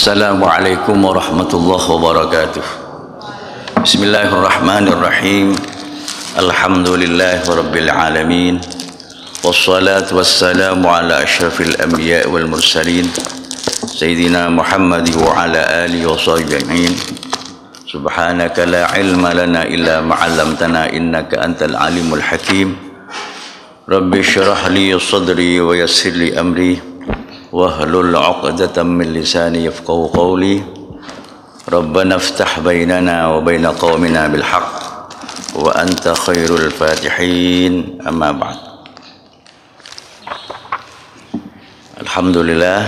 Assalamualaikum warahmatullahi wabarakatuh. Bismillahirrahmanirrahim. Alhamdulillahi rabbil alamin. Wassalatu wassalamu ala asyrafil anbiya wal mursalin Sayyidina Muhammad wa ala alihi wa sahbihi ajma'in. Subhanaka la ilma lana illa ma 'allamtana innaka antal alimul hakim. Rabbi shrah li sadri wa yassir li amri wahlul 'uqdatam min lisani yafqahu qawli. Rabbana iftah bainana wa baina qaumina bil haqq wa anta khairul fatihin. Amma ba'd. Alhamdulillah,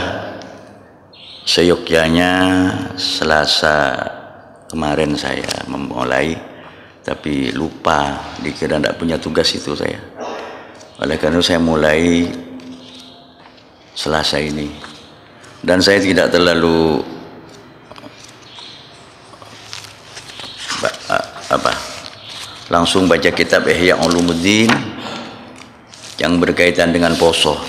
seyogyanya Selasa kemarin saya memulai, tapi lupa, dikira tidak punya tugas itu saya. Oleh karena itu saya mulai Selasa ini, dan saya tidak terlalu langsung baca kitab Ihya Ulumuddin yang berkaitan dengan poso.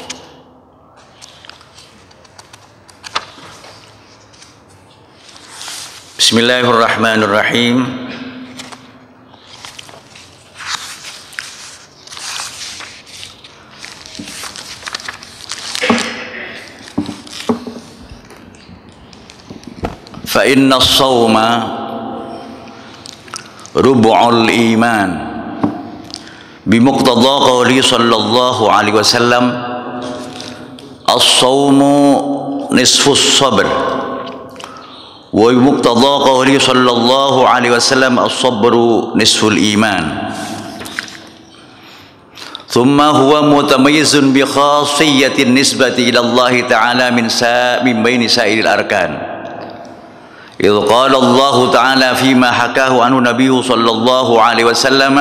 Bismillahirrahmanirrahim. Fa inna as-sawma rubu'ul iman bimuqtada qawli sallallahu alaihi wasallam as-sawmu nisfus sabr wa bimuqtada qawli sallallahu alaihi wasallam as-sabru nisful iman. Thumma huwa mutamayyizun bi khasiyyatin nisbati ila Allah ta'ala min baini sa'iril arkan. إذ قال الله تعالى فيما حكاه عنه النبي صلى الله عليه وسلم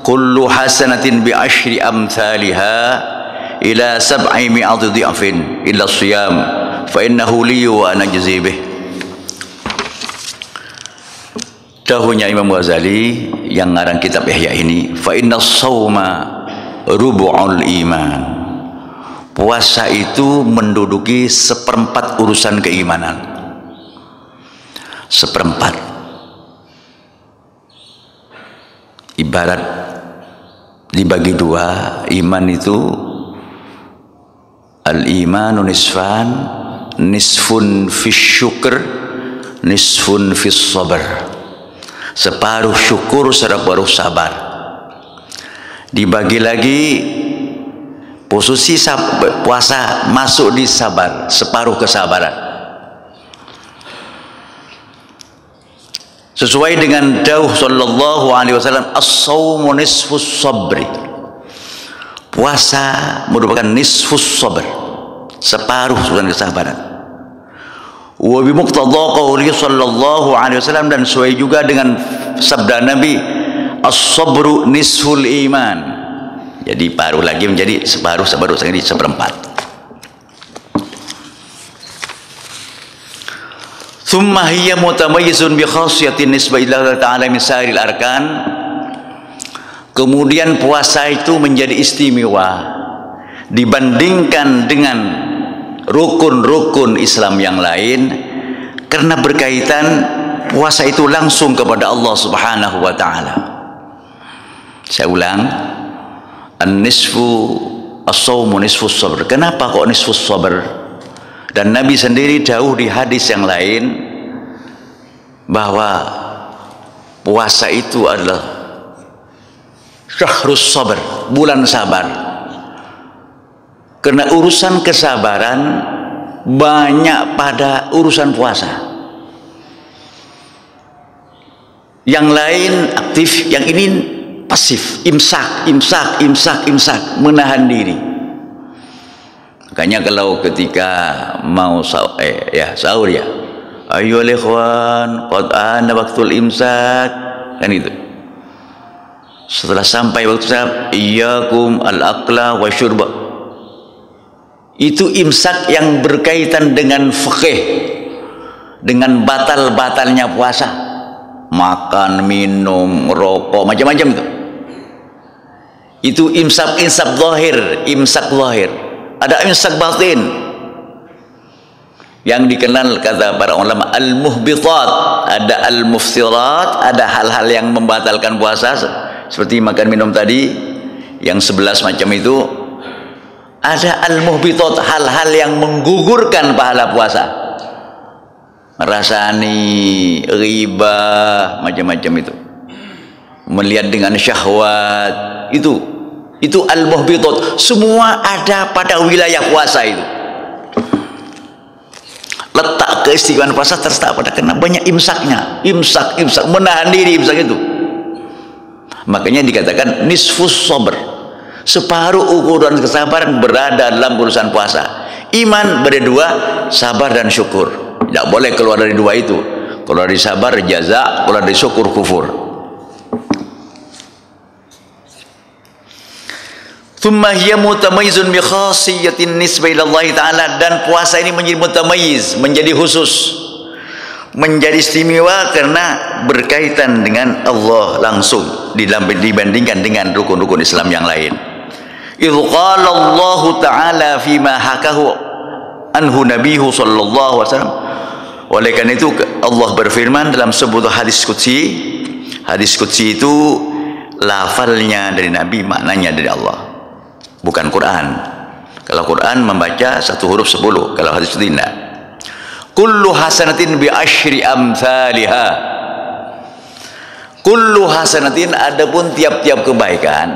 كل حسنة بعشر أمثالها إلى 700 ضعف إلا الصيام فإنه لي وأنا أجزي به. Dahulunya Imam Ghazali yang ngarang kitab Ihya ini, fa inna as-sawma rubu'ul iman. Puasa itu menduduki seperempat urusan keimanan. Seperempat. Ibarat dibagi dua, iman itu al-imanu nisfan, nisfun fis syukr, nisfun fis sabr. Separuh syukur, separuh sabar. Dibagi lagi, posisi puasa masuk di sabar, separuh kesabaran. Sesuai dengan dawuh sallallahu alaihi wasallam, as-shaumu nisfus sabri. Puasa merupakan nisfus sabr, separuh kesabaran. Wa bi muqtada qouli sallallahu alaihi wasallam, dan sesuai juga dengan sabda Nabi, as-sabru nisful iman. Jadi paruh lagi menjadi separuh jadi seperempat. Thumma hiya mutamayyizun bi khasiyatin nisbati ila ta'ala min sa'iril arkan. Kemudian puasa itu menjadi istimewa dibandingkan dengan rukun-rukun Islam yang lain karena berkaitan puasa itu langsung kepada Allah Subhanahu wa taala. Saya ulang, an-nisfu as-shaumu nisfus sabr. Kenapa kok nisfus sabr? Dan Nabi sendiri jauh di hadis yang lain bahwa puasa itu adalah syahrus sabr, bulan sabar. Karena urusan kesabaran banyak pada urusan puasa. Yang lain aktif, yang ini pasif, imsak, menahan diri. Makanya kalau ketika mau sahur ya, ayyuhal ikhwan qad ana waqtul imsak, kan itu. Setelah sampai waktu sahur, iyyakum al-akla wa syurba. Itu imsak yang berkaitan dengan fikih, dengan batal-batalnya puasa. Makan, minum, rokok, macam-macam itu. Itu imsak zahir, imsak zahir. Ada imsak batin. yang dikenal kata para ulama al-muhbitat, ada al-muftirat, ada hal-hal yang membatalkan puasa seperti makan minum tadi yang 11 macam itu. Ada al-muhbitat, hal-hal yang menggugurkan pahala puasa, merasani, riba, macam-macam itu, melihat dengan syahwat, itu al-muhbitat, semua ada pada wilayah puasa itu. Letak keistimewaan puasa terletak pada kena banyak imsaknya, imsak menahan diri, imsak itu. Makanya dikatakan nisfus sabr, separuh ukuran kesabaran berada dalam urusan puasa. Iman berdua, sabar dan syukur, tidak boleh keluar dari dua itu. Keluar dari sabar jaza, keluar dari syukur kufur. Thumma hiya mutamayyizun bi khasiyatin nisbah ila Allah Ta'ala, dan puasa ini menjadi mutamayyiz, menjadi khusus, menjadi istimewa karena berkaitan dengan Allah langsung dibandingkan dengan rukun-rukun Islam yang lain. Idh qala Allah Ta'ala fima hakahu anhu nabihu sallallahu alaihi wasallam. Oleh karena itu Allah berfirman dalam sebuah hadis qudsi. Hadis qudsi itu lafalnya dari Nabi, maknanya dari Allah, bukan Quran. Kalau Quran membaca satu huruf 10, kalau hadis itu tidak. Kullu hasanatin bi asyri amsalha. Kullu hasanatin, adapun tiap-tiap kebaikan,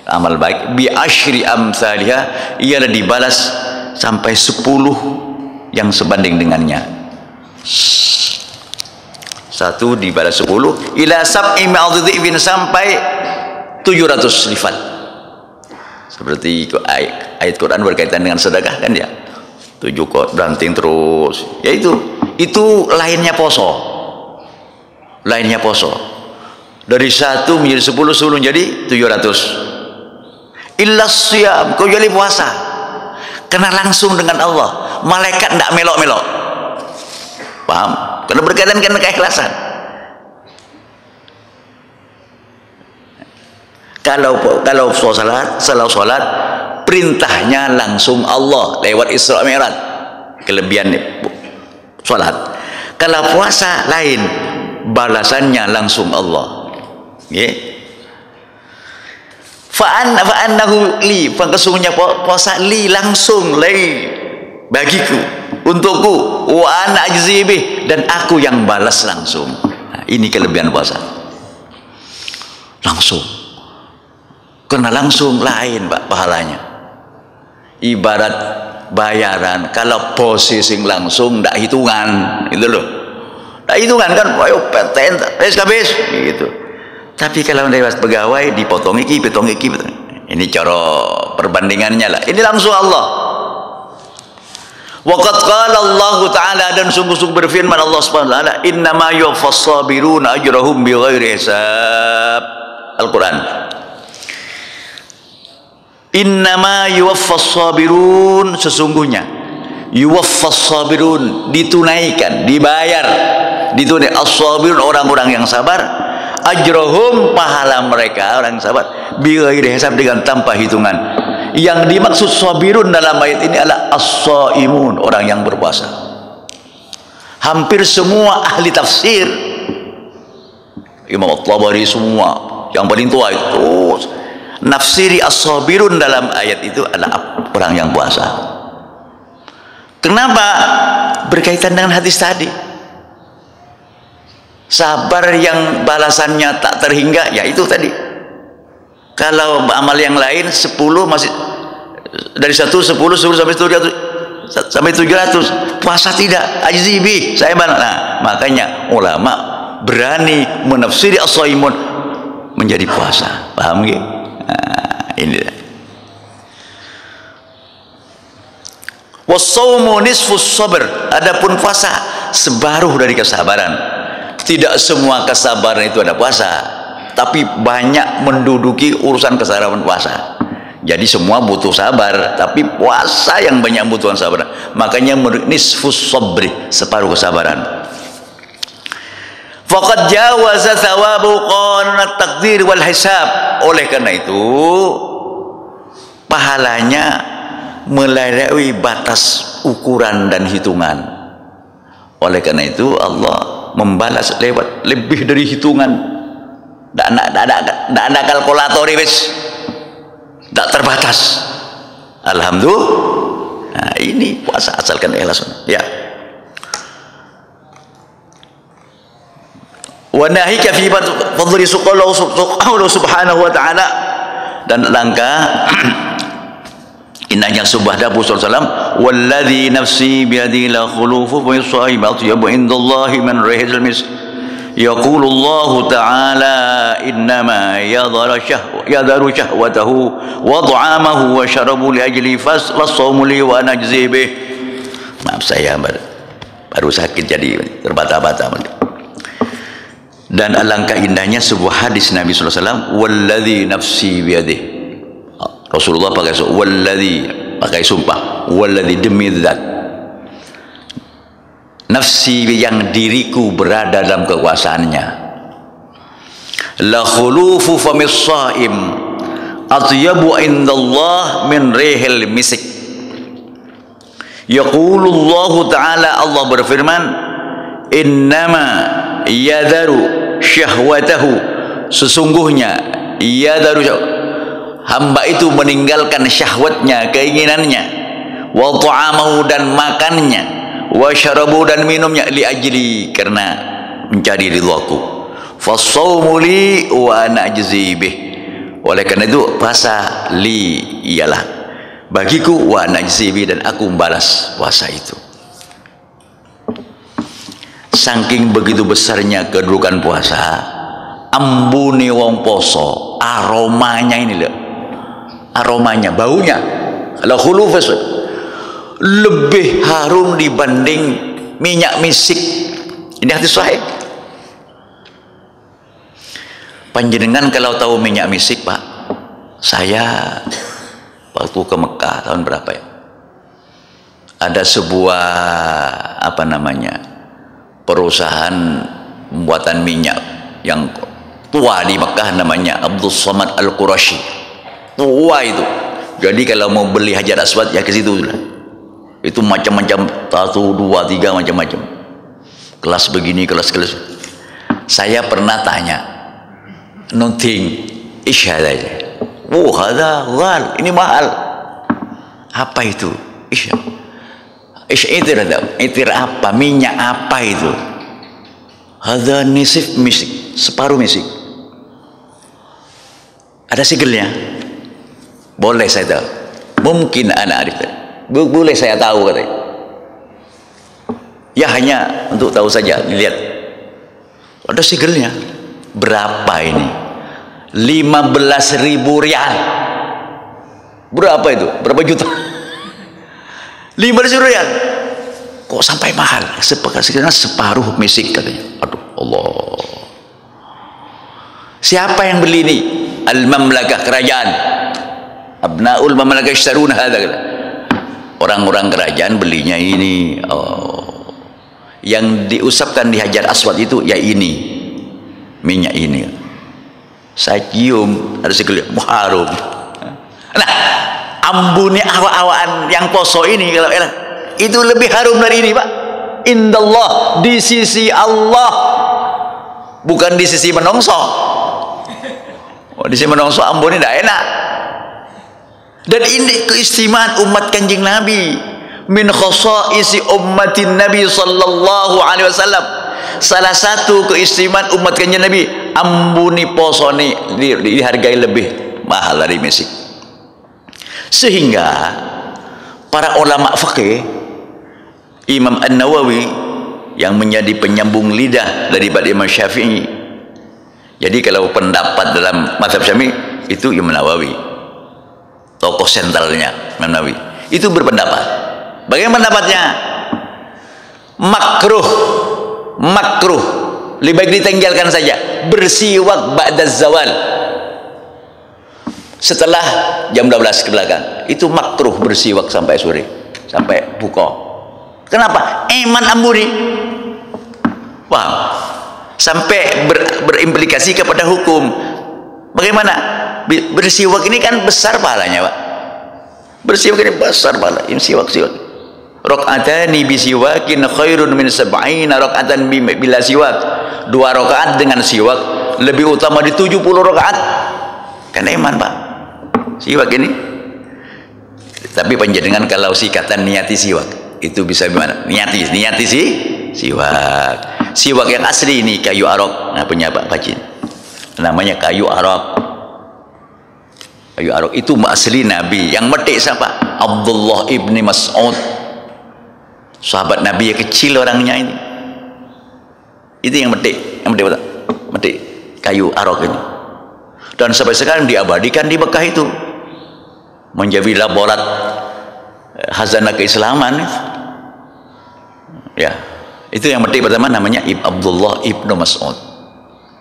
amal baik, bi asyri amsalha, ialah dibalas sampai 10 yang sebanding dengannya. Satu dibalas 10 ila sab'i ma'adhidhibin, sampai 700 lipat. Seperti ayat Quran berkaitan dengan sedekah kan ya, 7 kok banting terus, ya itu lainnya poso, dari 1 menjadi 10 jadi 700. Illa siyam, kau jadi puasa kena langsung dengan Allah, malaikat tidak melok-melok, paham? Karena berkaitan dengan keikhlasan. Kalau salat perintahnya langsung Allah lewat Isra Mi'raj, kelebihan salat. Kalau puasa lain, balasannya langsung Allah. Nggih. Fa'annahu li, kesungguhnya puasa li, langsung li, bagiku, untukku, wa ana ajzi bih, dan aku yang balas langsung. Nah, ini kelebihan puasa. Langsung. Karena langsung lain Pak pahalanya. Ibarat bayaran, kalau posisi langsung tidak hitungan, itu loh. Tidak hitungan kan, ayo PTN, habis gitu. Tapi kalau lewat pegawai dipotong iki. Ini cara perbandingannya lah. Ini langsung Allah. Waqad qala Allah Ta'ala, dan sungguh-sungguh berfirman Allah Subhanahu wa taala, innama yuwaffas sabiruna ajrahum bighairi hisab. Al-Qur'an. Innama yuwaffas sabirun, sesungguhnya yuwaffas sabirun, ditunaikan, dibayar, ditunai as-sabirun, orang-orang yang sabar, ajrohum, pahala mereka orang yang sabar, bighairi hisab, dengan tanpa hitungan. Yang dimaksud sabirun dalam ayat ini adalah as-saimun, orang yang berpuasa. Hampir semua ahli tafsir, Imam At-Tabari, semua yang paling tua itu nafsiri as-sabirun dalam ayat itu adalah orang yang puasa. Kenapa? Berkaitan dengan hadis tadi. Sabar yang balasannya tak terhingga, ya itu tadi. Kalau amal yang lain 10 masih dari 10 sampai 700. Puasa tidak, ajzibi, saya balas. Nah, makanya ulama berani menafsiri as-saimun menjadi puasa. Paham nggih? Ini was-saumu nisfus sabr, adapun puasa separuh dari kesabaran. Tidak semua kesabaran itu ada puasa, tapi banyak menduduki urusan kesabaran puasa. Jadi semua butuh sabar, tapi puasa yang banyak butuhan sabar. Makanya nisfus sabri, separuh kesabaran. Faqad jawaza thawabu qanat taqdir wal hisab. Oleh karena itu pahalanya melampaui batas ukuran dan hitungan. Oleh karena itu Allah membalas lewat lebih dari hitungan. Tidak ada kalkulator wis, tidak terbatas. Alhamdulillah. Nah, ini puasa asalkan ikhlas. Ya. Wa nahika fi fadli Allah subhanahu wa ta'ala, dan langkah indahnya subhanahu wa ta'ala, walladzi nafsi biyadihi la khulufu wa yusaibat yabu indallahi man rihil mis yaqulu Allah ta'ala innama yadharu syahwatahu wa ta'amahu wa syarabu li ajli fasawmu li wa najzi bih. Maaf, saya baru sakit jadi terbata-bata. Dan alangkah indahnya sebuah hadis Nabi sallallahu alaihi wasallam, walladzi nafsi biyadihi. Rasulullah pakai walladzi, pakai sumpah, walladzi, demi zat nafsi yang diriku berada dalam kekuasaannya, la khulufu famis shaim atyabu indallah min rihil misik. Yaqulullahu ta'ala, Allah berfirman, innama yadaru syahwatahu, sesungguhnya yadaru, hamba itu meninggalkan syahwatnya, keinginannya, wa ta'amahu, dan makannya, wa syarabu, dan minumnya, li ajli, karena mencari ridhaku, fasawmu li wa najzi bih. Oleh karena itu puasa li, ialah bagiku, wa najzi bih, dan aku membalas puasa itu. Saking begitu besarnya kedudukan puasa, ambune wong poso, aromanya ini loh, aromanya, baunya, la khulufus, lebih harum dibanding minyak misik. Ini hadis sahih. Panjenengan kalau tahu minyak misik, Pak, saya waktu ke Mekah tahun berapa ya, ada sebuah apa namanya, perusahaan pembuatan minyak yang tua di Mekah, namanya Abdul Samad Al-Qurashi. Tua itu. Jadi kalau mau beli Hajar Aswad ya ke situ. Itu macam-macam, 1, 2, 3 macam-macam. Kelas begini, kelas. Saya pernah tanya, nothing isyhad aja. Oh, hadza ghal, ini mahal. Apa itu? Isyhad. Itir apa? Minyak apa itu? Hadza nisif misik, separuh misik. Ada sigelnya? Boleh saya tahu? Mungkin anak arif. Boleh saya tahu, katanya. Ya, hanya untuk tahu saja. Lihat, ada sigelnya. Berapa ini? 15.000 rial. Berapa itu? Berapa juta? 15 rial. Kok sampai mahal? Sekarang separuh misik, katanya. Aduh, Allah. Siapa yang beli ini? Al-Mamlakah, kerajaan. Abnaul Mamlakah yashtaruna hadza. Orang-orang kerajaan belinya ini. Oh. Yang diusapkan di Hajar Aswad itu ya ini. Minyak ini. Saya cium, ada sekali harum. Nah, ambune awak-awakan yang poso ini, kalau itu lebih harum dari ini, Pak. Indallah, di sisi Allah, bukan di sisi menongso. Oh, di sisi menongso ambune tidak enak. Dan ini keistimewaan umat Kanjeng Nabi, min khasaisi ummatin Nabi sallallahu alaihi wasallam. Salah satu keistimewaan umat Kanjeng Nabi, ambuni posoni dihargai lebih mahal dari misik. Sehingga para ulama fikih, Imam An-Nawawi yang menjadi penyambung lidah daripada Imam Syafi'i. Jadi kalau pendapat dalam mazhab Syafi'i itu Imam Nawawi, tokoh sentralnya Imam Nawawi, itu berpendapat. Bagaimana pendapatnya? Makruh, lebih baik ditinggalkan saja. Bersiwak ba'da zawal, setelah jam 12 ke belakang, itu makruh bersiwak sampai sore, sampai buka. Kenapa? Iman ambuni. Wow. Sampai berimplikasi kepada hukum. Bagaimana? Bersiwak ini kan besar pahalanya, Pak. Bersiwak ini besar pala, ini siwak. Rakaatani bisiwakin khairun min sab'ina rakaatan bila siwak. 2 rakaat dengan siwak lebih utama di 70 rakaat. Kan iman, Pak. Siwak ini. Tapi panjenengan kalau sikatan niati siwak, itu bisa gimana? Niati sih siwak. Siwak yang asli ini kayu arok. Nah, punya Pak Pacin. Namanya kayu arok. Kayu arok itu asli Nabi. Yang metik siapa? Abdullah ibni Mas'ud. Sahabat Nabi yang kecil orangnya ini. Itu yang metik betul. Metik kayu arok ini. Dan sampai sekarang diabadikan di Mekah itu. Menjadi laborat khazanah keislaman. Ya. Itu yang metik pertama namanya Abdullah ibnu Mas'ud.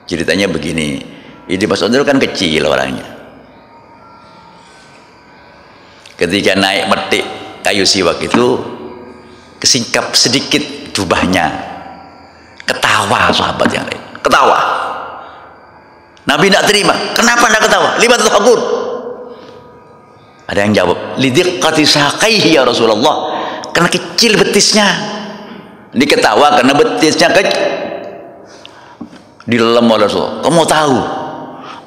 Ceritanya begini. Ibnu Mas'ud itu kan kecil orangnya. Ketika naik metik kayu siwak itu, kesingkap sedikit jubahnya. Ketawa sahabat yang lain. Ketawa. Nabi tidak terima. Kenapa tidak ketawa? Lima tahun. Ada yang jawab, lidiqqati saqaihi ya Rasulullah. Karena kecil betisnya. Diketawa karena betisnya kecil. Dilem oleh Rasulullah. Kamu tahu,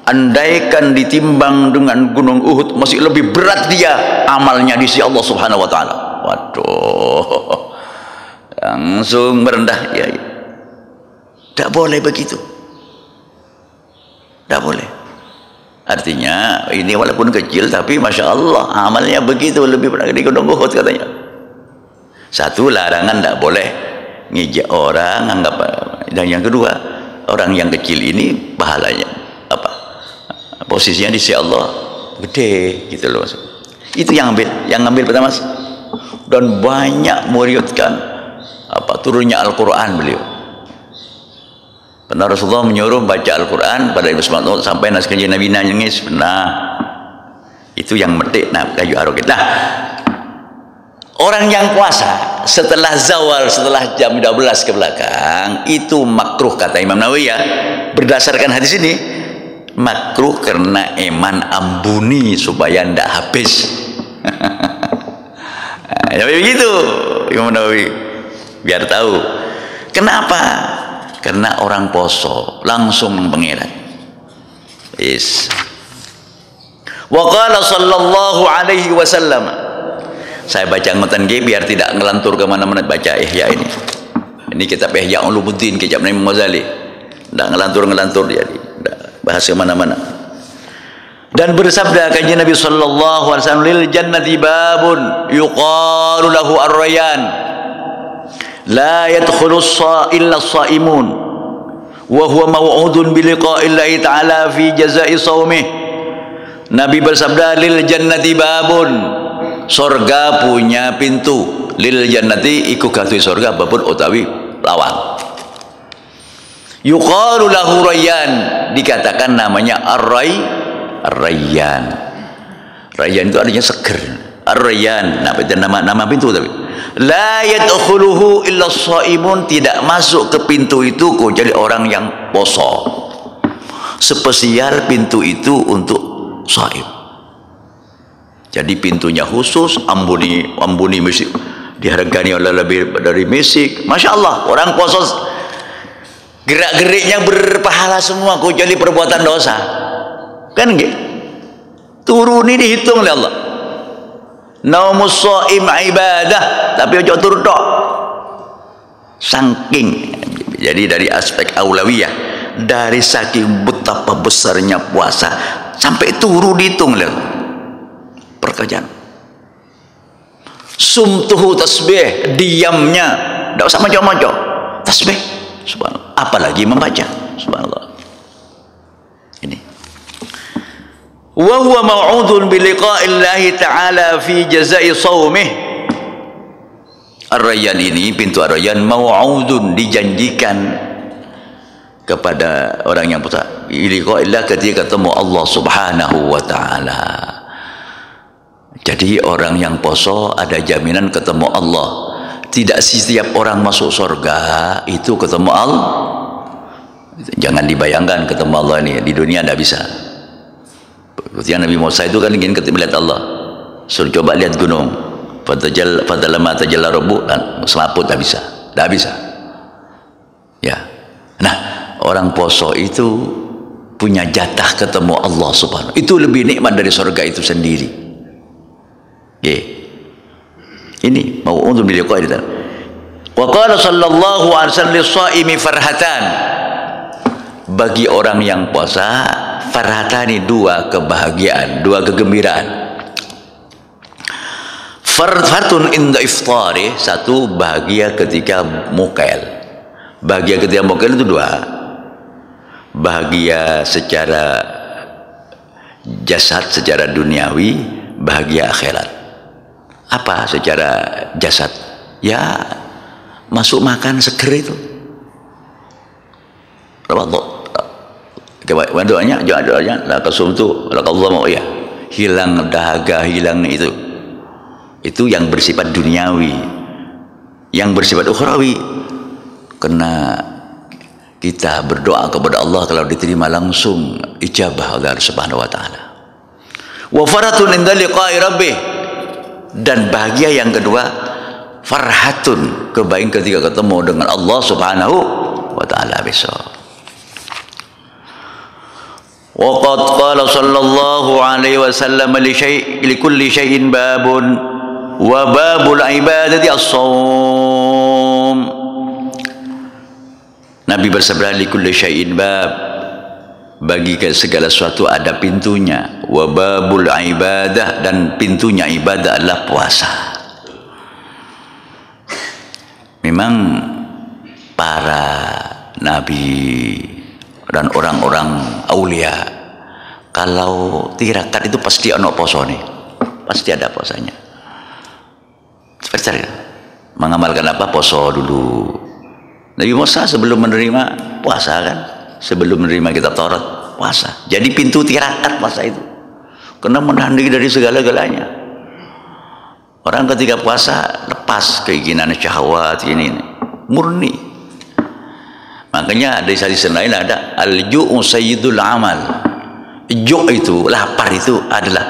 andaikan ditimbang dengan gunung Uhud masih lebih berat dia amalnya di sisi Allah Subhanahu wa taala. Waduh. Langsung merendah ya. Tidak boleh begitu. Tidak boleh. Artinya ini walaupun kecil tapi Masya Allah amalnya begitu lebih berat di gunung Uhud katanya. Satu, larangan tidak boleh ngijak orang anggap. Dan yang kedua, orang yang kecil ini pahalanya apa? Posisinya di sisi Allah gede gitu loh. Itu yang ambil pertama. Dan banyak meriwayatkan turunnya Al-Quran beliau. Pernah Rasulullah menyuruh baca Al-Quran pada Ibnu Mas'ud sampai nas kanjeng Nabi nangis. Pernah. Itu yang metik kayu arok. Nah, orang yang puasa setelah zawal, setelah jam 12 ke belakang itu makruh kata Imam Nawawi ya. Berdasarkan hadis ini makruh karena eman ambuni supaya ndak habis. Ya begitu Imam Nawawi biar tahu. Kenapa? Karena orang poso langsung pengirat. Is. Wa qala sallallahu alaihi wasallam. Saya baca ngoten nggih biar tidak ngelantur ke mana-mana baca Ihya ini. Ini kitab Ihya Ulumuddin kitab Imam Ghazali. Tidak ngelantur dia. Tidak bahas ke mana-mana. Dan bersabda kanjeng Nabi sallallahu alaihi wasallam, lil jannati babun yuqalu lahu ar-rayyan. La yadkhulu illa as-shaimun wa huwa maw'udun bi liqa'illahi ta'ala fi jazaa'i shaumih. Nabi bersabda, lil jannati babun. Surga punya pintu. Lil jannati iku katui surga babun utawi lawang. Yuqalu lahu rayyan, dikatakan namanya ar-rayyan. Rayyan itu artinya seger. Ar-rayyan, nah itu nama pintu tapi. La yadkhuluhu illa as-shaimun, tidak masuk ke pintu itu kecuali orang yang poso. Spesial pintu itu untuk shaim. Jadi pintunya khusus, ambuni misik, dihargani oleh lebih dari misik. Masya Allah, orang poso gerak-geriknya berpahala semua kecuali perbuatan dosa. Kan nggih? Turuni dihitung oleh Allah. Naumus shaim ibadah, tapi ojo turu tok. Saking. Jadi dari aspek aulawiyah, dari saking betapa besarnya puasa sampai turu dihitung oleh Allah. Pekerjaan. Sumtuhu tasbih, diamnya tidak usah maco-maco. Tasbih, subhanallah. Apalagi membaca, subhanallah. Ini. Wa huwa maw'udun bi liqa'illahi ta'ala fi jazaa'i shaumih. Ar-Rayyan ini, pintu Ar-Rayyan maw'udun, dijanjikan kepada orang yang puasa bi liqa'illah ketika ketemu Allah Subhanahu wa taala. Jadi orang yang poso ada jaminan ketemu Allah. Tidak setiap orang masuk surga itu ketemu Allah. Jangan dibayangkan ketemu Allah ini di dunia tidak bisa. Seperti Nabi Musa itu kan ingin melihat Allah. Suruh coba lihat gunung. Fadalamma tajalla rabbu, semaput tak bisa. Tak bisa. Ya. Nah, orang poso itu punya jatah ketemu Allah Subhanahu. Itu lebih nikmat dari surga itu sendiri. Ini mau untuk biliqa'i kita. Wa qala sallallahu alaihi wasallam lis-shaimi farhatan. Bagi orang yang puasa, farhatani, dua kebahagiaan, dua kegembiraan. Farhatun inda iftari, satu bahagia ketika mukail. Bahagia ketika mukail itu dua. Bahagia secara jasad, secara duniawi, bahagia akhirat. Apa secara jasad? Ya, masuk makan seger itu. Doanya, la kasumtu, la qallamu, ya. Hilang dahaga, hilang itu. Itu yang bersifat duniawi. Yang bersifat ukhrawi, karena kita berdoa kepada Allah, kalau diterima langsung ijabah Allah Subhanahu wa taala. Wa faratun inda liqa'i rabbih, dan bahagia yang kedua, farhatun, kebaikan ketika ketemu dengan Allah Subhanahu wa taala besok. Wa qad qala sallallahu alaihi wasallam li kulli syai'in babun wa babul ibadati as-shaum. Nabi bersabda, li kulli syai'in bab, bagi segala sesuatu ada pintunya. Wa babul ibadah, dan pintunya ibadah adalah puasa. Memang para nabi dan orang-orang aulia, kalau tirakat itu pasti ono posone, pasti ada posanya. Percaya mengamalkan apa? Poso dulu. Nabi Musa sebelum menerima puasa kan, sebelum menerima kitab Taurat puasa. Jadi pintu tirakat puasa itu, karena menahan diri dari segala-galanya. Orang ketika puasa lepas keinginan syahwat ini murni. Makanya dari hadis lain ada al-ju'u sayyidul amal. Ju' itu, lapar itu adalah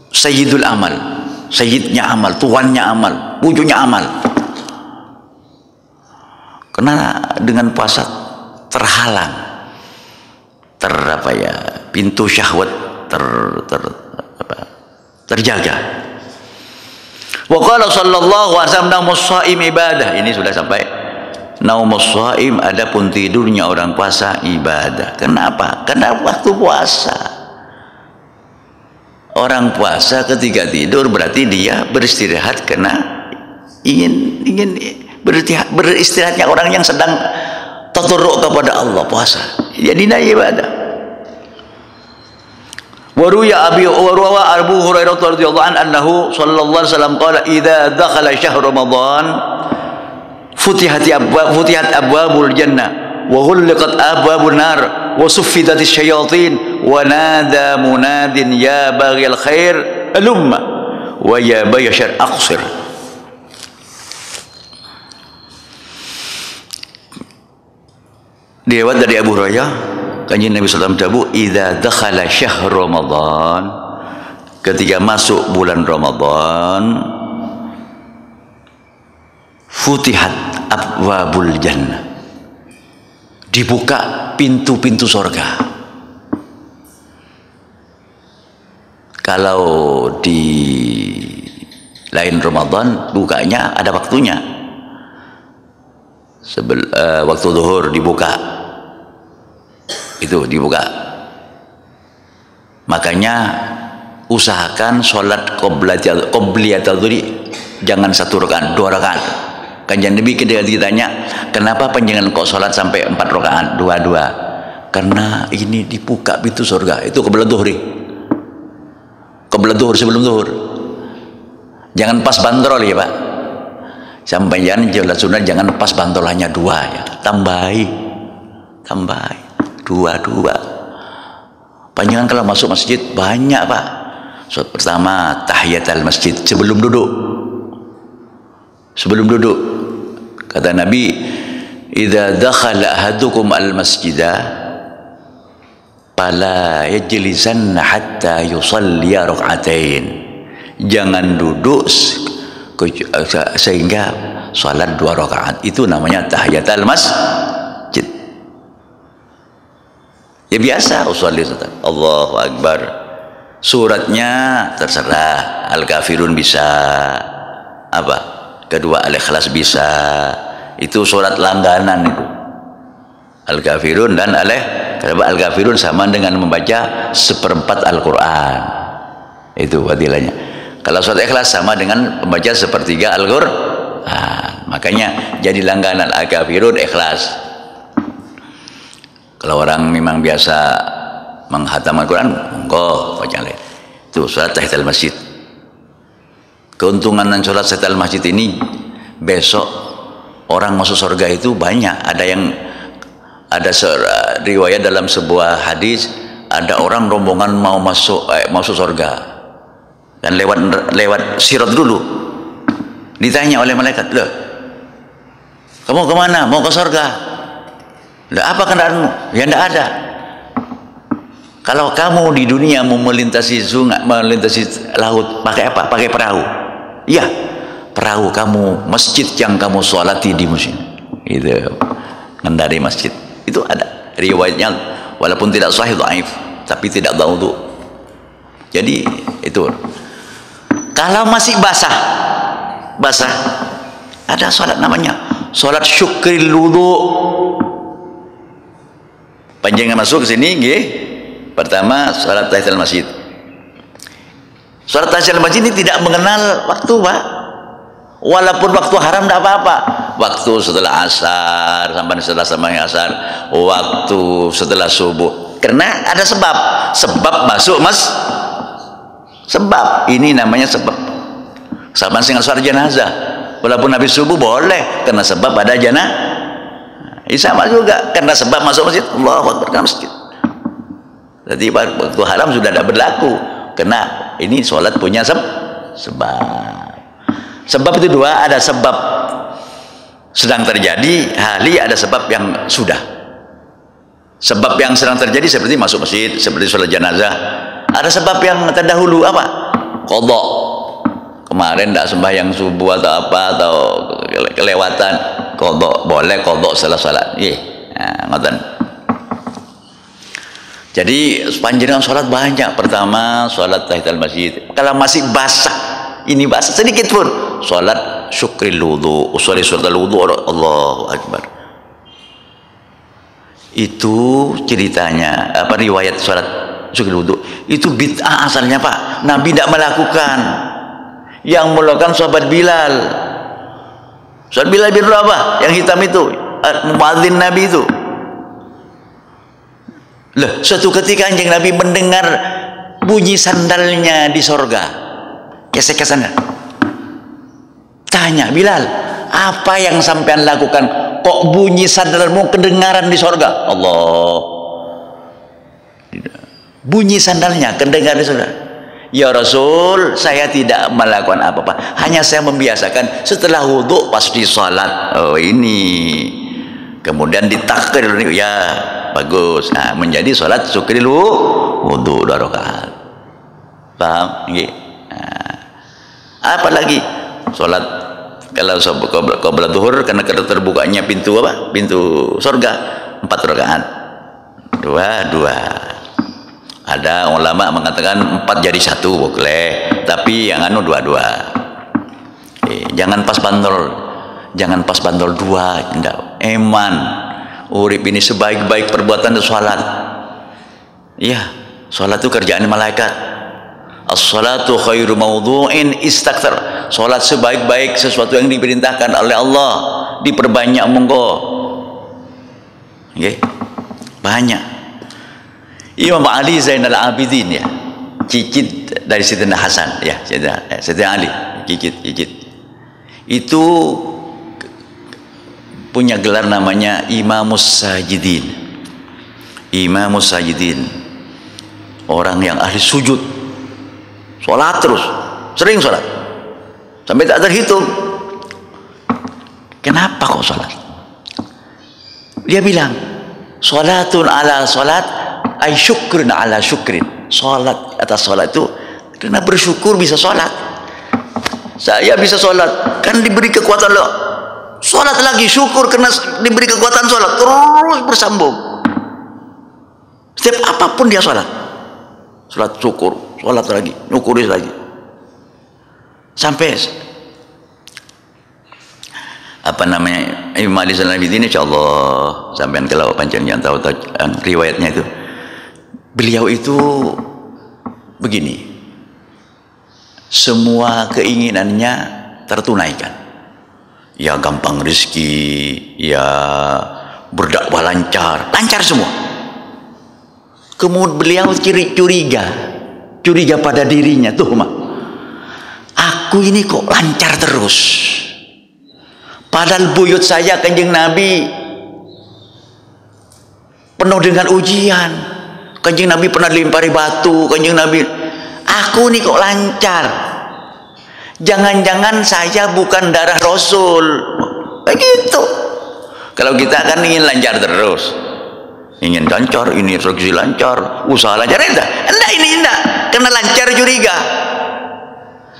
sayyidul amal, sayyidnya amal, tuannya amal, wujudnya amal. Karena dengan puasa terhalang, pintu syahwat terjaga. Wa qala sallallahu alaihi wasallam naumus shaim ibadah. Ini sudah sampai naumus shaim, adapun tidurnya orang puasa ibadah. Kenapa? Karena waktu puasa. Orang puasa ketika tidur berarti dia beristirahat, karena ingin beristirahatnya orang yang sedang tadarruk kepada Allah, puasa. Jadi ibadah. Waruya Abu Hurairah radhiyallahu anhu sallallahu alaihi wasallam qala idza dakhala syahr Ramadan futihat abwabul jannah wa ghulqat abwabun nar wa suffidatis syayatin wa nada munadin ya baghil khair alumma wa ya bayashar aqsir. Riwayat dari Abu Hurairah, kanjeng Nabi sallallahu alaihi wasallam, idza dakhala syahr Ramadan, ketika masuk bulan Ramadan, futihat abwabul jannah, dibuka pintu-pintu surga. Kalau di lain Ramadan bukanya ada waktunya. Waktu zuhur dibuka, itu dibuka. Makanya usahakan sholat qobliyat dzuri jangan 1 rakaat, 2 rakaat. Kanjeng Nabi ketika ditanya, kenapa panjenengan kok sholat sampai 4 rakaat, 2-2? Karena ini dibuka pintu surga. Itu qobla dhuhri, qobla dhuhur, sebelum zuhur. Jangan pas bandrol ya Pak, sampai jangan sholat sunat jangan pas bantolannya 2 ya, tambahi 2. Panjangan kalau masuk masjid banyak Pak. Sholat pertama tahiyatul masjid, sebelum duduk kata Nabi, idza dakhala ahadukum al masjidah Fala yajlisanna hatta yusalliya rak'atain. Jangan duduk sehingga salat 2 rakaat. Itu namanya tahiyatul masjid. Ya biasa usolli Allahu Akbar. Suratnya terserah, Al-Kafirun bisa, apa? Kedua Al-Ikhlas bisa. Itu surat langganan itu. Al-Kafirun dan Al-Kafirun sama dengan membaca 1/4 Al-Quran. Itu fadilahnya. Kalau surat Ikhlas sama dengan membaca 1/3 Al-Quran. Makanya jadi langganan Al-Kafirun, Ikhlas. Kalau orang memang biasa menghatam Al-Quran, monggo baca lain. Itu salat tahiyatul masjid. Keuntungan dan salat tahiyatul masjid ini, besok orang masuk surga itu banyak. Ada riwayat dalam sebuah hadis, ada orang rombongan mau masuk surga dan lewat sirat dulu. Ditanya oleh malaikat, "Loh, kamu kemana? Mau ke surga?" "Lah, apa kendaraanmu?" "Ya, enggak ada." "Kalau kamu di dunia mau melintasi sungai, melintasi laut, pakai apa? Pakai perahu." "Iya, perahu kamu, masjid yang kamu sholati di musim." Itu ngendari masjid. Itu ada riwayatnya, walaupun tidak sahih, dhaif, tapi tidak wudu. Jadi itu. Kalau masih basah, ada salat namanya salat syukril wudu. Panjenengan masuk ke sini, nggih. Pertama salat tahiyatul masjid. Salat tahiyatul masjid ini tidak mengenal waktu, Pak. Walaupun waktu haram tidak apa-apa. Waktu setelah asar sampai setelah asar, waktu setelah subuh. Karena ada sebab masuk sebab ini namanya sebab. Sama dengan sholat jenazah. Walaupun habis subuh boleh, karena sebab ada jenazah. Sama juga karena sebab masuk masjid. Allahu Akbar, masjid. Jadi waktu haram sudah tidak berlaku, karena ini sholat punya sebab. Sebab itu dua, ada sebab sedang terjadi, ada sebab yang sudah. Sebab yang sedang terjadi seperti masuk masjid, seperti sholat jenazah. Ada sebab yang terdahulu, apa? Qadha. Kemarin tidak sembahyang subuh atau apa, atau kelewatan, qadha. Boleh qadha setelah sholat. Ngoten. Jadi panjenengan sholat banyak. Pertama sholat tahiyatul masjid. Kalau masih basah, ini basah sedikit pun, sholat syukril wudu, usolli sholatal wudu, Allahu Akbar. Itu ceritanya, apa, riwayat sholat syukril wudu itu bid'ah asalnya, Pak. Nabi tidak melakukan. Yang melakukan sahabat Bilal. Sahabat Bilal bin Rabah yang hitam itu, muadzin Nabi itu. Loh, suatu ketika anjing Nabi mendengar bunyi sandalnya di sorga, kesek-kesannya. Tanya Bilal, apa yang sampean lakukan? Kok bunyi sandalmu kedengaran di sorga? Allah, bunyi sandalnya kedengaran di sorga. Ya Rasul, saya tidak melakukan apa-apa, hanya saya membiasakan setelah wudhu pasti sholat. Oh ini, kemudian ditakdir, ya bagus. Nah, menjadi sholat syukril wudhu 2 rakaat. Paham? Nah, apa lagi? Sholat kalau qabla zuhur, karena terbukanya pintu apa? Pintu surga, 4 rakaat. 2. Ada ulama mengatakan 4 jadi 1 boleh, tapi yang 2. Jangan pas bandol 2. Enggak. Eman urip ini sebaik-baik perbuatan itu sholat. Iya, sholat itu kerjaan malaikat. As-salatu khairu mawdu'in istakthar. Sholat sebaik-baik sesuatu yang diperintahkan oleh Allah, diperbanyak monggo. Nggih. Banyak. Imam Ali Zainal Abidin, ya, cicit dari Sayyidina Hasan, ya, Sayyidina Ali, cicit. Itu punya gelar namanya Imamus Sajidin. Imamus Sajidin, orang yang ahli sujud, sholat terus, sering sholat sampai tak terhitung. Kenapa kok sholat? Dia bilang sholatun ala sholat ay syukrun ala syukrin. Salat atas salat itu karena bersyukur bisa salat. Saya bisa salat kan diberi kekuatan loh. Salat lagi syukur karena diberi kekuatan salat, terus bersambung. Setiap apapun dia salat. Salat syukur, salat lagi, syukuri lagi. Sampai apa namanya Imam Ali Zainal Abidin, insyaallah sampean kalau panjenengan tahu riwayatnya itu, beliau itu begini, semua keinginannya tertunaikan, ya gampang rezeki, ya berdakwah lancar semua. Kemudian beliau curiga pada dirinya, tuh mah aku ini kok lancar terus. Padahal buyut saya Kanjeng Nabi penuh dengan ujian. Kanjeng Nabi pernah dilempari batu. Kanjeng Nabi, aku nih kok lancar. Jangan-jangan saya bukan darah Rasul. Begitu. Kalau kita kan ingin lancar terus, ingin lancar, ini rezeki lancar, usaha lancar. Enggak, ini enggak. Karena lancar curiga.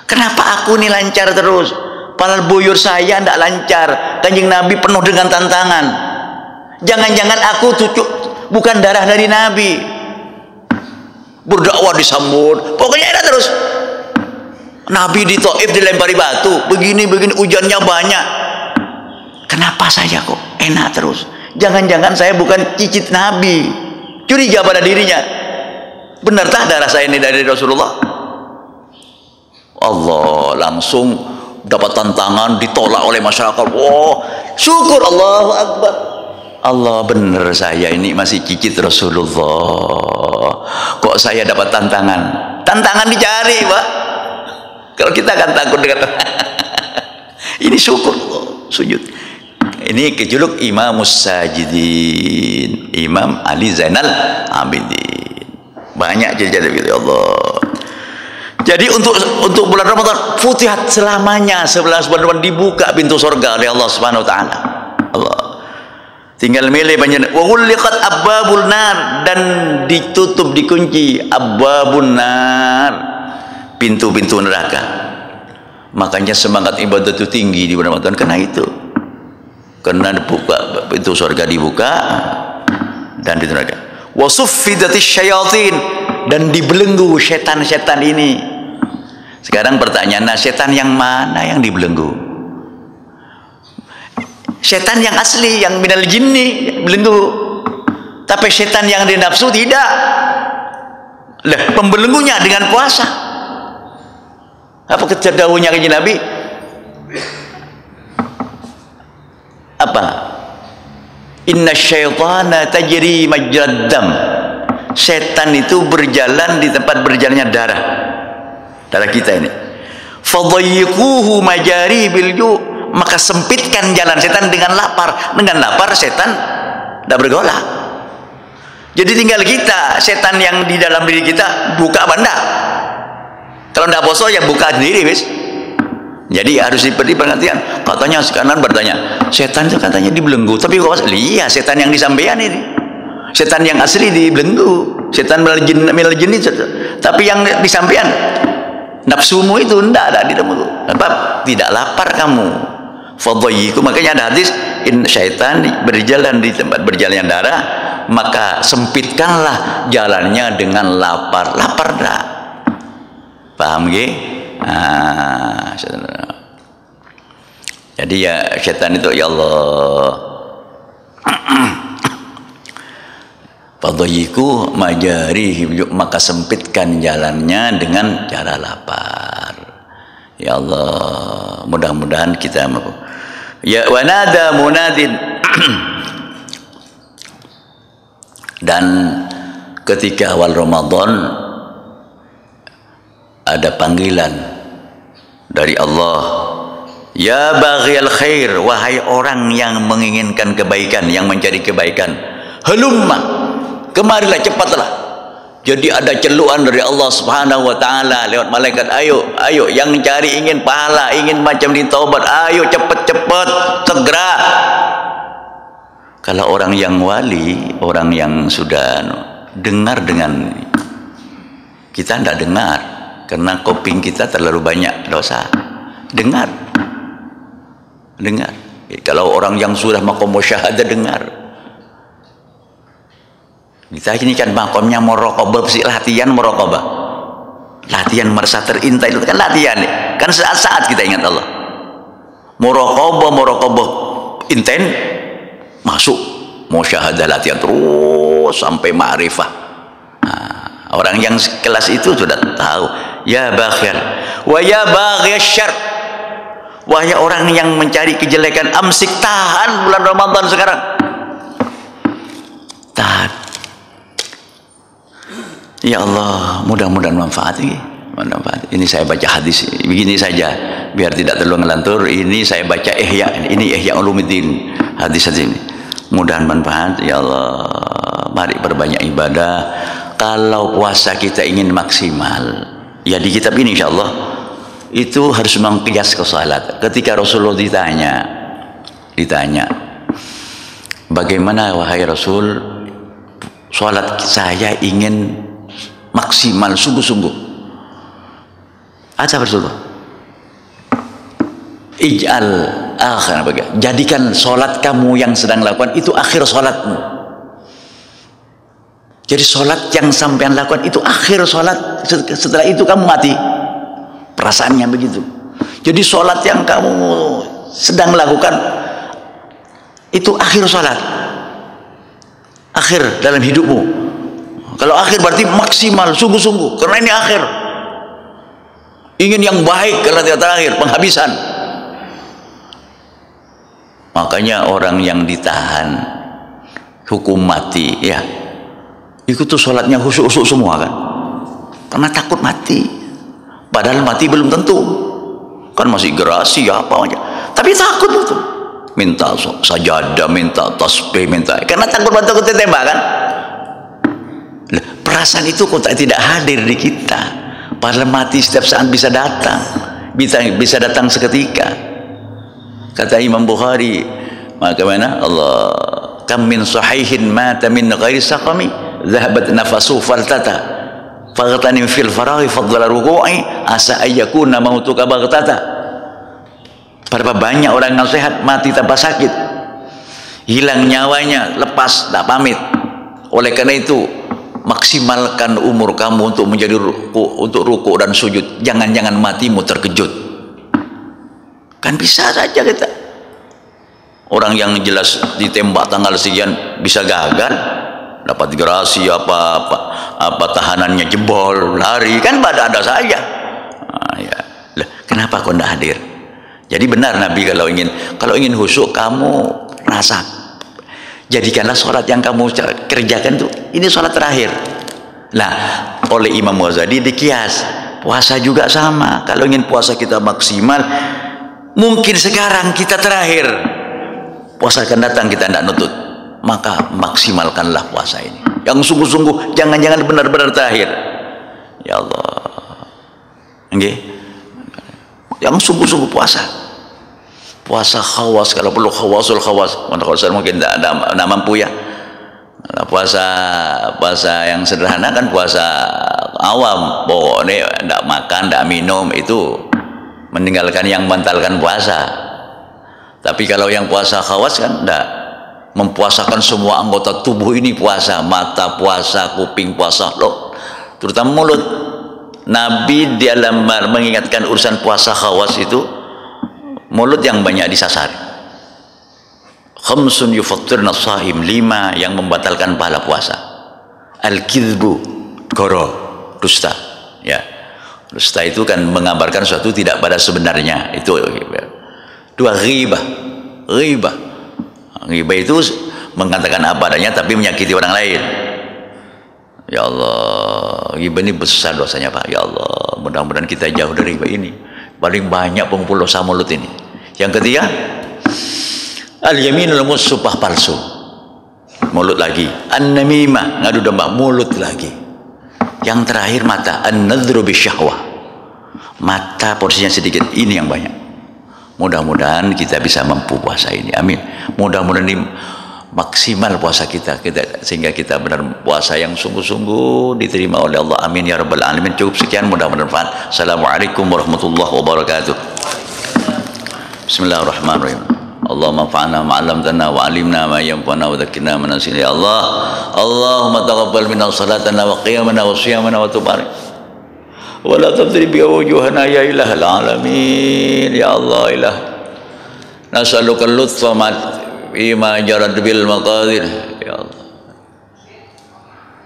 Kenapa aku nih lancar terus? Padahal buyur saya tidak lancar. Kanjeng Nabi penuh dengan tantangan. Jangan-jangan aku bukan darah dari Nabi. Berdakwah disambut, pokoknya enak terus. Nabi di Taif dilempari batu, begini ujiannya banyak. Kenapa saya kok enak terus? Jangan-jangan saya bukan cicit Nabi. Curiga pada dirinya. Benarkah darah saya ini dari Rasulullah? Allah langsung dapat tantangan, ditolak oleh masyarakat. Wow, syukur, Allahu Akbar. Allah, benar saya ini masih cicit Rasulullah. Kok saya dapat tantangan? Tantangan dicari, Pak. Kalau kita kan takut dengan ini syukur, sujud. Ini kejuluk Imamus Sajidin, Imam Ali Zainal Abidin. Banyak jadi Allah. Jadi untuk bulan Ramadan futihat selamanya, 11 bulan dibuka pintu surga oleh Allah Subhanahu wa taala. Allah. Tinggal milih panjenengan. Wa ghulliqat abwabun nar, dan ditutup dikunci abwabun nar, pintu-pintu neraka. Makanya semangat ibadah itu tinggi di bulan Ramadan karena itu. Karena dibuka pintu surga, dibuka dan di neraka. Wa suffidatis syayatin, dan dibelenggu setan-setan ini. Sekarang pertanyaan, setan yang mana yang dibelenggu? Setan yang asli, yang minal jinni belenggu. Tapi setan yang di nafsu tidak. Lah, pembelenggunya dengan puasa. Apa kedawuhnya Kanjeng Nabi? Apa? Inna syaitana tajri majrad dam. Setan itu berjalan di tempat berjalannya darah kita ini. Fadayyiquhu majari bilju, maka sempitkan jalan setan dengan lapar. Dengan lapar setan tidak bergolak. Jadi tinggal kita, setan yang di dalam diri kita buka banda. Kalau tidak poso ya buka sendiri, wis. Jadi harus diberi perhatian. Katanya sekarang bertanya, setan itu katanya dibelenggu, tapi kok iya setan yang disampaikan ini. Setan yang asli dibelenggu, setan minal jin itu. Tapi yang disampaikan nafsumu itu tidak ada di dalam itu. Sebab tidak lapar kamu. Fadayyiku, makanya ada hadis, in syaitan berjalan di tempat berjalannya darah, maka sempitkanlah jalannya dengan lapar. Lapar dah. Paham nggih? Jadi ya syaitan itu ya Allah. Fadayyiku majarihi, maka sempitkan jalannya dengan cara lapar. Ya Allah, mudah-mudahan kita mampu. Ya wanada munadin. Dan ketika awal Ramadan ada panggilan dari Allah, ya baghiyal khair, wahai orang yang menginginkan kebaikan, yang mencari kebaikan, halumma, kemarilah, cepatlah. Jadi ada celuan dari Allah Subhanahu wa taala lewat malaikat, ayo yang mencari ingin pahala, ingin macam di taubat, ayo cepat-cepat segera. Kalau orang yang wali, orang yang sudah dengar dengan kita tidak dengar karena kuping kita terlalu banyak dosa. Dengar. Kalau orang yang sudah maqam musyahadah dengar. Kita ini kan makamnya muraqabah, latihan muraqabah. Latihan merasa terintai itu kan latihan nih. Kan saat-saat kita ingat Allah. Muraqabah inten masuk musyahadah, latihan terus sampai ma'rifah. Nah, orang yang kelas itu sudah tahu. Ya baghir wa ya baghisyarr, wahai orang yang mencari kejelekan, amsik, tahan bulan Ramadan sekarang, tahan. Ya Allah, mudah-mudahan manfaat ini. Ini saya baca hadis begini saja biar tidak terlalu ngelantur. Ini saya baca ini Ihya Ulumuddin, hadis ini. Mudahan manfaat. Ya Allah, mari berbanyak ibadah. Kalau puasa kita ingin maksimal, ya di kitab ini insyaallah itu harus mengkias ke salat. Ketika Rasulullah ditanya, bagaimana wahai Rasul, salat saya ingin maksimal sungguh-sungguh. Apa Rasulullah? Ij'al akhir, jadikan salat kamu yang sedang lakukan itu akhir salatmu. Jadi salat yang sampean lakukan itu akhir salat, setelah itu kamu mati. Perasaannya begitu. Jadi salat yang kamu sedang lakukan itu akhir salat, akhir dalam hidupmu. Kalau akhir berarti maksimal, sungguh-sungguh, karena ini akhir. Ingin yang baik karena tidak terakhir, penghabisan. Makanya orang yang ditahan hukum mati, ya, itu tuh sholatnya khusyuk semua kan, karena takut mati. Padahal mati belum tentu, kan masih gerasi apa aja, tapi takut betul. Minta sajadah, minta tasbih, minta, karena takut ditembak kan. Perasaan itu kok tidak hadir di kita. Padahal mati setiap saat bisa datang, bisa datang seketika. Kata Imam Bukhari, maka mana Allah, kam min sahihin mata min ghairi saqami dhahabat nafasu faltata faghtanim fil faraghi fadla ruku'i asa ayyakuna mautuka baghtata. Berapa banyak orang yang sehat mati tanpa sakit, hilang nyawanya lepas tak pamit. Oleh karena itu maksimalkan umur kamu untuk menjadi untuk ruku dan sujud. Jangan-jangan matimu terkejut. Kan bisa saja kita. Orang yang jelas ditembak tanggal sekian bisa gagal, dapat gerasi apa tahanannya jebol, lari, kan pada ada saja. Ya. Lah, kenapa kau tidak hadir? Jadi benar Nabi kalau ingin khusyuk kamu rasa, jadikanlah sholat yang kamu kerjakan tuh ini sholat terakhir. Nah, oleh Imam Ghazali dikias, puasa juga sama. Kalau ingin puasa kita maksimal, mungkin sekarang kita terakhir, puasa akan datang kita tidak nutut, maka maksimalkanlah puasa ini yang sungguh-sungguh, jangan-jangan benar-benar terakhir. Ya Allah, okay? Yang sungguh-sungguh puasa khawas, kalau perlu khawasul khawas. Mungkin tidak mampu ya. Puasa yang sederhana kan puasa awam, pokoknya tidak makan, tidak minum, itu meninggalkan yang membatalkan puasa. Tapi kalau yang puasa khawas kan tidak, mempuasakan semua anggota tubuh ini puasa, mata puasa, kuping puasa, loh, terutama mulut. Nabi dalam mengingatkan urusan puasa khawas itu, mulut yang banyak disasar. Khamsun yufattirna shahim, 5 yang membatalkan pahala puasa. Al-kidhbu, goro, dusta. Ya, dusta itu kan mengabarkan sesuatu tidak pada sebenarnya. Itu 2, ghibah. Ghibah itu mengatakan apa adanya tapi menyakiti orang lain. Ya Allah, ghibah ini besar dosanya Pak. Ya Allah, mudah-mudahan kita jauh dari ghibah ini. Paling banyak pengumpul dosa mulut ini. Yang ketiga, al-yaminul mus, sumpah palsu, mulut lagi. An-namimah, ngadu domba, mulut lagi. Yang terakhir mata, an-nadhru bisyahwah, mata porsinya sedikit, ini yang banyak. Mudah-mudahan kita bisa mampu puasa ini, amin. Mudah-mudahan ini maksimal puasa kita, sehingga kita benar puasa yang sungguh-sungguh diterima oleh Allah. Amin ya rabbal alamin. Cukup sekian, mudah bermanfaat. Assalamualaikum warahmatullahi wabarakatuh. Bismillahirrahmanirrahim. Allahumma fa'alna ma'alamtana wa alimna ma yanfa'na wa dhakkirna ma nasina ya Allah. Allahumma taqabbal minna salatana wa qiyamana wa siyamana wa tub alaina wa la tadrib bi wujuhana ya ilahal alamin. Ya Allah ilah, nas'aluka al-lutfa bima jarat bil maqadir ya Allah.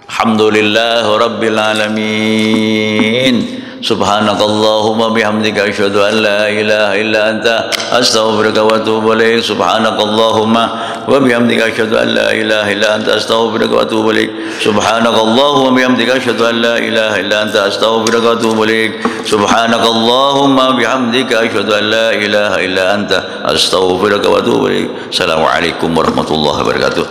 Alhamdulillah rabbil alamin. Subhanakallahumma bihamdika asyhadu an la ilaha illa anta astaghfiruka wa atubu ilaik. Subhanakallahumma wa bihamdika asyhadu an la ilaha illa anta astaghfiruka wa atubu ilaik. Subhanakallahumma bihamdika asyhadu an la ilaha illa anta astaghfiruka wa atubu ilaik. Subhanakallahumma bihamdika asyhadu an la ilaha illa anta astaghfiruka wa atubu ilaik. Assalamualaikum warahmatullahi wabarakatuh.